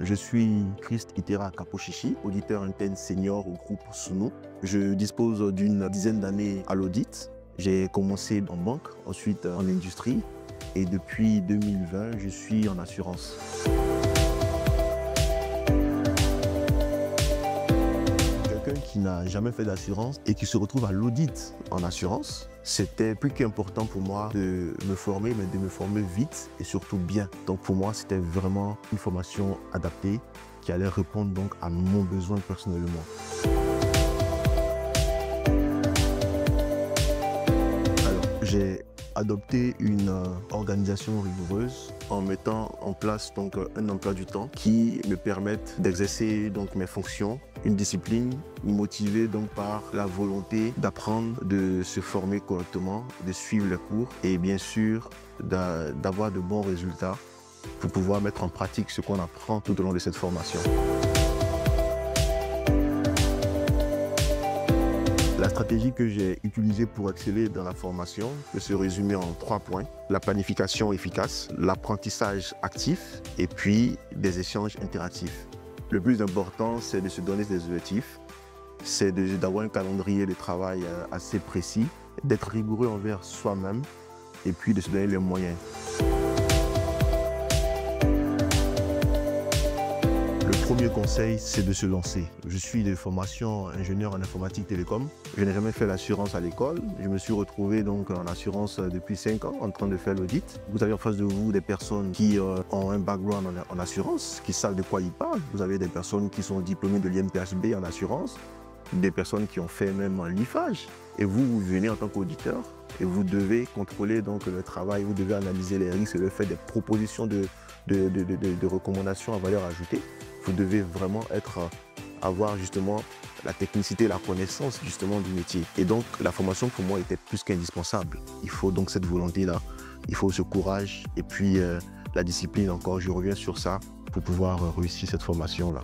Je suis Christ Itera Kaposhishi, auditeur interne senior au groupe Sunu. Je dispose d'une dizaine d'années à l'audit. J'ai commencé en banque, ensuite en industrie et depuis 2020, je suis en assurance. Quelqu'un qui n'a jamais fait d'assurance et qui se retrouve à l'audit en assurance, c'était plus qu'important pour moi de me former, mais de me former vite et surtout bien. Donc pour moi, c'était vraiment une formation adaptée qui allait répondre donc à mon besoin personnellement. Alors, j'ai adopté une organisation rigoureuse en mettant en place donc un emploi du temps qui me permette d'exercer donc mes fonctions, une discipline motivée donc par la volonté d'apprendre, de se former correctement, de suivre les cours et bien sûr d'avoir de bons résultats pour pouvoir mettre en pratique ce qu'on apprend tout au long de cette formation. La stratégie que j'ai utilisée pour exceller dans la formation peut se résumer en 3 points. La planification efficace, l'apprentissage actif et puis des échanges interactifs. Le plus important, c'est de se donner des objectifs, c'est d'avoir un calendrier de travail assez précis, d'être rigoureux envers soi-même et puis de se donner les moyens. Le premier conseil, c'est de se lancer. Je suis de formation ingénieur en informatique télécom. Je n'ai jamais fait l'assurance à l'école. Je me suis retrouvé donc en assurance depuis 5 ans en train de faire l'audit. Vous avez en face de vous des personnes qui ont un background en assurance, qui savent de quoi ils parlent. Vous avez des personnes qui sont diplômées de l'INPHB en assurance, des personnes qui ont fait même l'IFAGE. Et vous venez en tant qu'auditeur et vous devez contrôler donc le travail, vous devez analyser les risques et le fait des propositions de recommandations à valeur ajoutée. Vous devez vraiment avoir justement la technicité, la connaissance justement du métier. Et donc la formation pour moi était plus qu'indispensable. Il faut donc cette volonté-là, il faut ce courage et puis la discipline encore, je reviens sur ça pour pouvoir réussir cette formation-là.